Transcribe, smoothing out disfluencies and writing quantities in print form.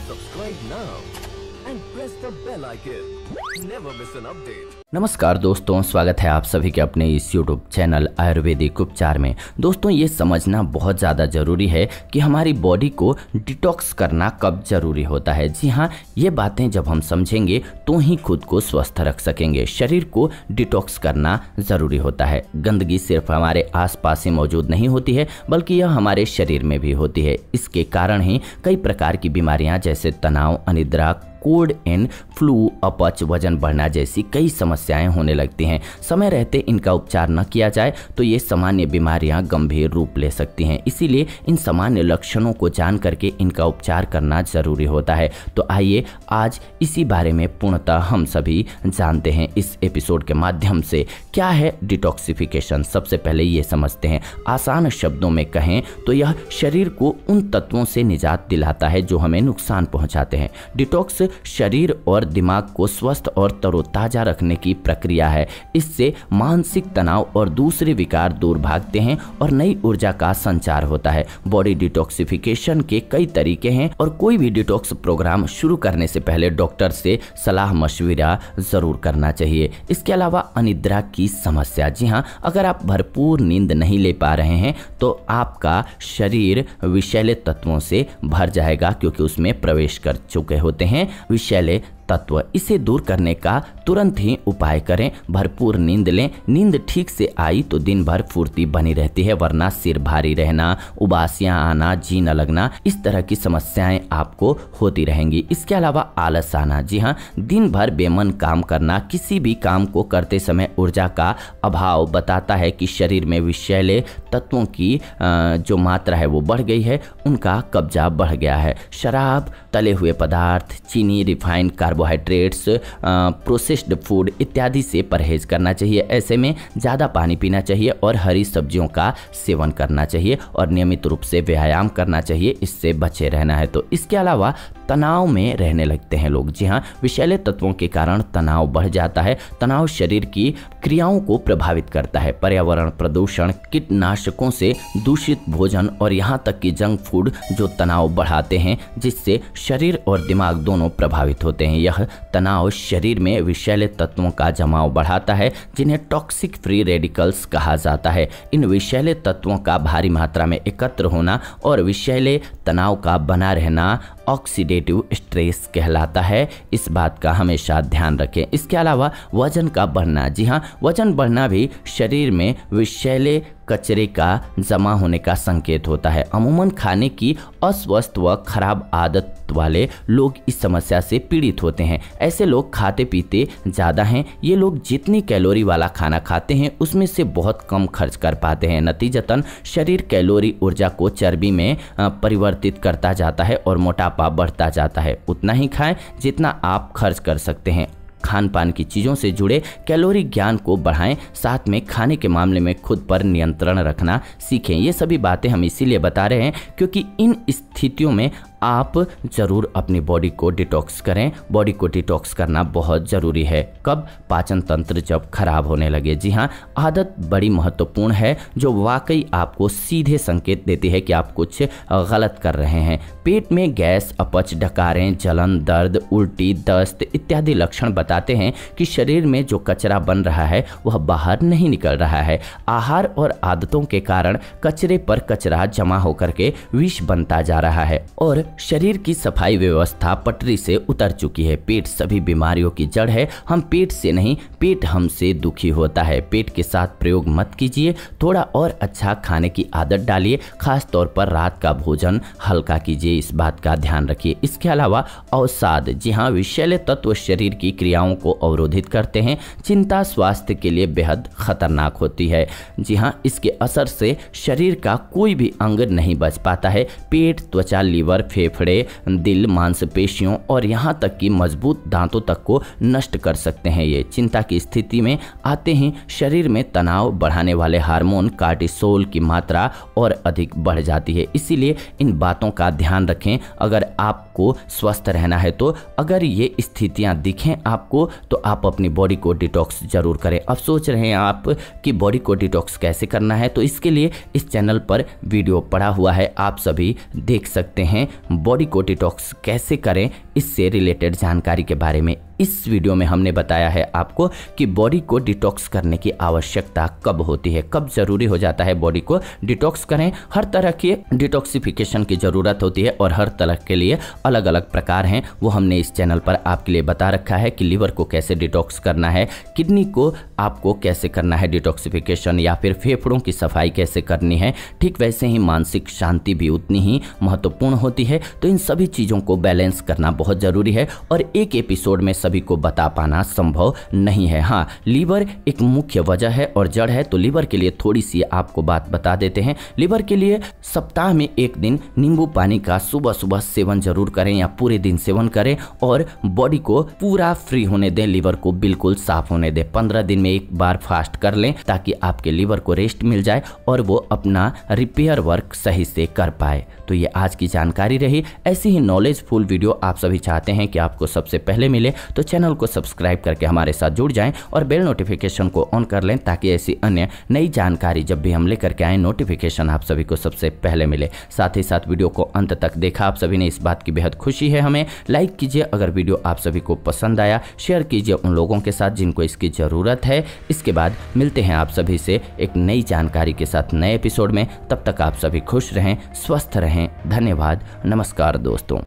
Subscribe now and press the bell icon. Never miss an update. नमस्कार दोस्तों, स्वागत है आप सभी के अपने इस YouTube चैनल आयुर्वेदिक उपचार में। दोस्तों, ये समझना बहुत ज़्यादा ज़रूरी है कि हमारी बॉडी को डिटॉक्स करना कब ज़रूरी होता है। जी हाँ, ये बातें जब हम समझेंगे तो ही खुद को स्वस्थ रख सकेंगे। शरीर को डिटॉक्स करना ज़रूरी होता है। गंदगी सिर्फ हमारे आसपास ही मौजूद नहीं होती है, बल्कि यह हमारे शरीर में भी होती है। इसके कारण ही कई प्रकार की बीमारियाँ जैसे तनाव, अनिद्रा, कोल्ड एंड फ्लू, अपच, वजन बढ़ना जैसी कई समस्याएं होने लगती हैं। समय रहते इनका उपचार न किया जाए तो ये सामान्य बीमारियां गंभीर रूप ले सकती हैं। इसीलिए इन सामान्य लक्षणों को जान करके इनका उपचार करना जरूरी होता है। तो आइए आज इसी बारे में पूर्णतः हम सभी जानते हैं इस एपिसोड के माध्यम से। क्या है डिटॉक्सिफिकेशन? सबसे पहले ये समझते हैं। आसान शब्दों में कहें तो यह शरीर को उन तत्वों से निजात दिलाता है जो हमें नुकसान पहुंचाते हैं। डिटॉक्स शरीर और दिमाग को स्वस्थ और तरोताजा रखने की प्रक्रिया है। इससे मानसिक तनाव और दूसरे विकार दूर भागते हैं और नई ऊर्जा का संचार होता है। बॉडी डिटॉक्सिफिकेशन के कई तरीके हैं और कोई भी डिटॉक्स प्रोग्राम शुरू करने से पहले डॉक्टर से सलाह मशविरा जरूर करना चाहिए। इसके अलावा अनिद्रा की समस्या। जी हाँ, अगर आप भरपूर नींद नहीं ले पा रहे हैं तो आपका शरीर विषैले तत्वों से भर जाएगा, क्योंकि उसमें प्रवेश कर चुके होते हैं विषैले तत्व। इसे दूर करने का तुरंत ही उपाय करें। भरपूर नींद लें। नींद ठीक से आई तो दिन भर फुर्ती बनी रहती है, वरना सिर भारी रहना, उबासियां आना, जी न लगना, इस तरह की समस्याएं आपको होती रहेंगी। इसके अलावा आलस आना। जी हाँ, दिन भर बेमन काम करना, किसी भी काम को करते समय ऊर्जा का अभाव बताता है कि शरीर में विषैले तत्वों की जो मात्रा है वो बढ़ गई है, उनका कब्जा बढ़ गया है। शराब, तले हुए पदार्थ, चीनी, रिफाइंड कार्बोहाइड्रेट्स, प्रोसेस्ड फूड इत्यादि से परहेज करना चाहिए। ऐसे में ज़्यादा पानी पीना चाहिए और हरी सब्जियों का सेवन करना चाहिए और नियमित रूप से व्यायाम करना चाहिए। इससे बचे रहना है। तो इसके अलावा तनाव में रहने लगते हैं लोग। जी हाँ, विषैले तत्वों के कारण तनाव बढ़ जाता है। तनाव शरीर की क्रियाओं को प्रभावित करता है। पर्यावरण प्रदूषण, कीटनाशकों से दूषित भोजन और यहाँ तक कि जंक फूड जो तनाव बढ़ाते हैं, जिससे शरीर और दिमाग दोनों प्रभावित होते हैं। यह तनाव शरीर में विषैले तत्वों का जमाव बढ़ाता है, जिन्हें टॉक्सिक फ्री रेडिकल्स कहा जाता है। इन विषैले तत्वों का भारी मात्रा में एकत्र होना और विषैले तनाव का बना रहना ऑक्सीडेटिव स्ट्रेस कहलाता है। इस बात का हमेशा ध्यान रखें। इसके अलावा वजन का बढ़ना। जी हाँ, वजन बढ़ना भी शरीर में विषैले कचरे का जमा होने का संकेत होता है। अमूमन खाने की अस्वस्थ व खराब आदत वाले लोग इस समस्या से पीड़ित होते हैं। ऐसे लोग खाते पीते ज़्यादा हैं। ये लोग जितनी कैलोरी वाला खाना खाते हैं उसमें से बहुत कम खर्च कर पाते हैं। नतीजतन शरीर कैलोरी ऊर्जा को चर्बी में परिवर्तित करता जाता है और मोटापा बढ़ता जाता है। उतना ही खाएं जितना आप खर्च कर सकते हैं। खान पान की चीज़ों से जुड़े कैलोरी ज्ञान को बढ़ाएं। साथ में खाने के मामले में खुद पर नियंत्रण रखना सीखें। ये सभी बातें हम इसीलिए बता रहे हैं क्योंकि इन स्थितियों में आप ज़रूर अपनी बॉडी को डिटॉक्स करें। बॉडी को डिटॉक्स करना बहुत ज़रूरी है। कब? पाचन तंत्र जब खराब होने लगे। जी हाँ, आदत बड़ी महत्वपूर्ण है जो वाकई आपको सीधे संकेत देती है कि आप कुछ गलत कर रहे हैं। पेट में गैस, अपच, डकारें, जलन, दर्द, उल्टी, दस्त इत्यादि लक्षण बताते हैं कि शरीर में जो कचरा बन रहा है वह बाहर नहीं निकल रहा है। आहार और आदतों के कारण कचरे पर कचरा जमा होकर के विष बनता जा रहा है और शरीर की सफाई व्यवस्था पटरी से उतर चुकी है। पेट सभी बीमारियों की जड़ है। हम पेट से नहीं, पेट हमसे दुखी होता है। पेट के साथ प्रयोग मत कीजिए। थोड़ा और अच्छा खाने की आदत डालिए। खास तौर पर रात का भोजन हल्का कीजिए। इस बात का ध्यान रखिए। इसके अलावा अवसाद। जी हाँ, विषैले तत्व शरीर की क्रियाओं को अवरोधित करते हैं। चिंता स्वास्थ्य के लिए बेहद खतरनाक होती है। जी हाँ, इसके असर से शरीर का कोई भी अंग नहीं बच पाता है। पेट, त्वचा, लीवर, फेफड़े, दिल, मांसपेशियों और यहाँ तक कि मजबूत दांतों तक को नष्ट कर सकते हैं। ये चिंता की स्थिति में आते ही शरीर में तनाव बढ़ाने वाले हार्मोन कार्टिसोल की मात्रा और अधिक बढ़ जाती है। इसीलिए इन बातों का ध्यान रखें अगर आपको स्वस्थ रहना है तो। अगर ये स्थितियाँ दिखें आपको तो आप अपनी बॉडी को डिटॉक्स जरूर करें। अब सोच रहे हैं आप कि बॉडी को डिटॉक्स कैसे करना है, तो इसके लिए इस चैनल पर वीडियो पड़ा हुआ है, आप सभी देख सकते हैं। बॉडी को डिटॉक्स कैसे करें, इससे रिलेटेड जानकारी के बारे में इस वीडियो में हमने बताया है आपको कि बॉडी को डिटॉक्स करने की आवश्यकता कब होती है, कब जरूरी हो जाता है बॉडी को डिटॉक्स करें। हर तरह की डिटॉक्सिफिकेशन की ज़रूरत होती है और हर तरह के लिए अलग अलग प्रकार हैं, वो हमने इस चैनल पर आपके लिए बता रखा है कि लीवर को कैसे डिटॉक्स करना है, किडनी को आपको कैसे करना है डिटॉक्सिफिकेशन, या फिर फेफड़ों की सफाई कैसे करनी है। ठीक वैसे ही मानसिक शांति भी उतनी ही महत्वपूर्ण होती है। तो इन सभी चीज़ों को बैलेंस करना बहुत ज़रूरी है और एक एपिसोड में सभी को बता पाना संभव नहीं है। हाँ, लीवर एक मुख्य वजह है और जड़ है, तो लीवर के लिए थोड़ी सी आपको बात बता देते हैं। लीवर के लिए सप्ताह में एक दिन नींबू पानी का सुबह सुबह सेवन जरूर करें या पूरे दिन सेवन करें और बॉडी को पूरा फ्री होने दें, लीवर को बिल्कुल साफ होने दें। 15 दिन में एक बार फास्ट कर लें ताकि आपके लीवर को रेस्ट मिल जाए और वो अपना रिपेयर वर्क सही से कर पाए। तो ये आज की जानकारी रही। ऐसी ही नॉलेजफुल वीडियो आप सभी चाहते हैं कि आपको सबसे पहले मिले तो चैनल को सब्सक्राइब करके हमारे साथ जुड़ जाएं और बेल नोटिफिकेशन को ऑन कर लें ताकि ऐसी अन्य नई जानकारी जब भी हम लेकर के आए नोटिफिकेशन आप सभी को सबसे पहले मिले। साथ ही साथ वीडियो को अंत तक देखा आप सभी ने, इस बात की बेहद खुशी है हमें। लाइक कीजिए अगर वीडियो आप सभी को पसंद आया, शेयर कीजिए उन लोगों के साथ जिनको इसकी ज़रूरत है। इसके बाद मिलते हैं आप सभी से एक नई जानकारी के साथ नए एपिसोड में। तब तक आप सभी खुश रहें, स्वस्थ रहें। धन्यवाद, नमस्कार दोस्तों।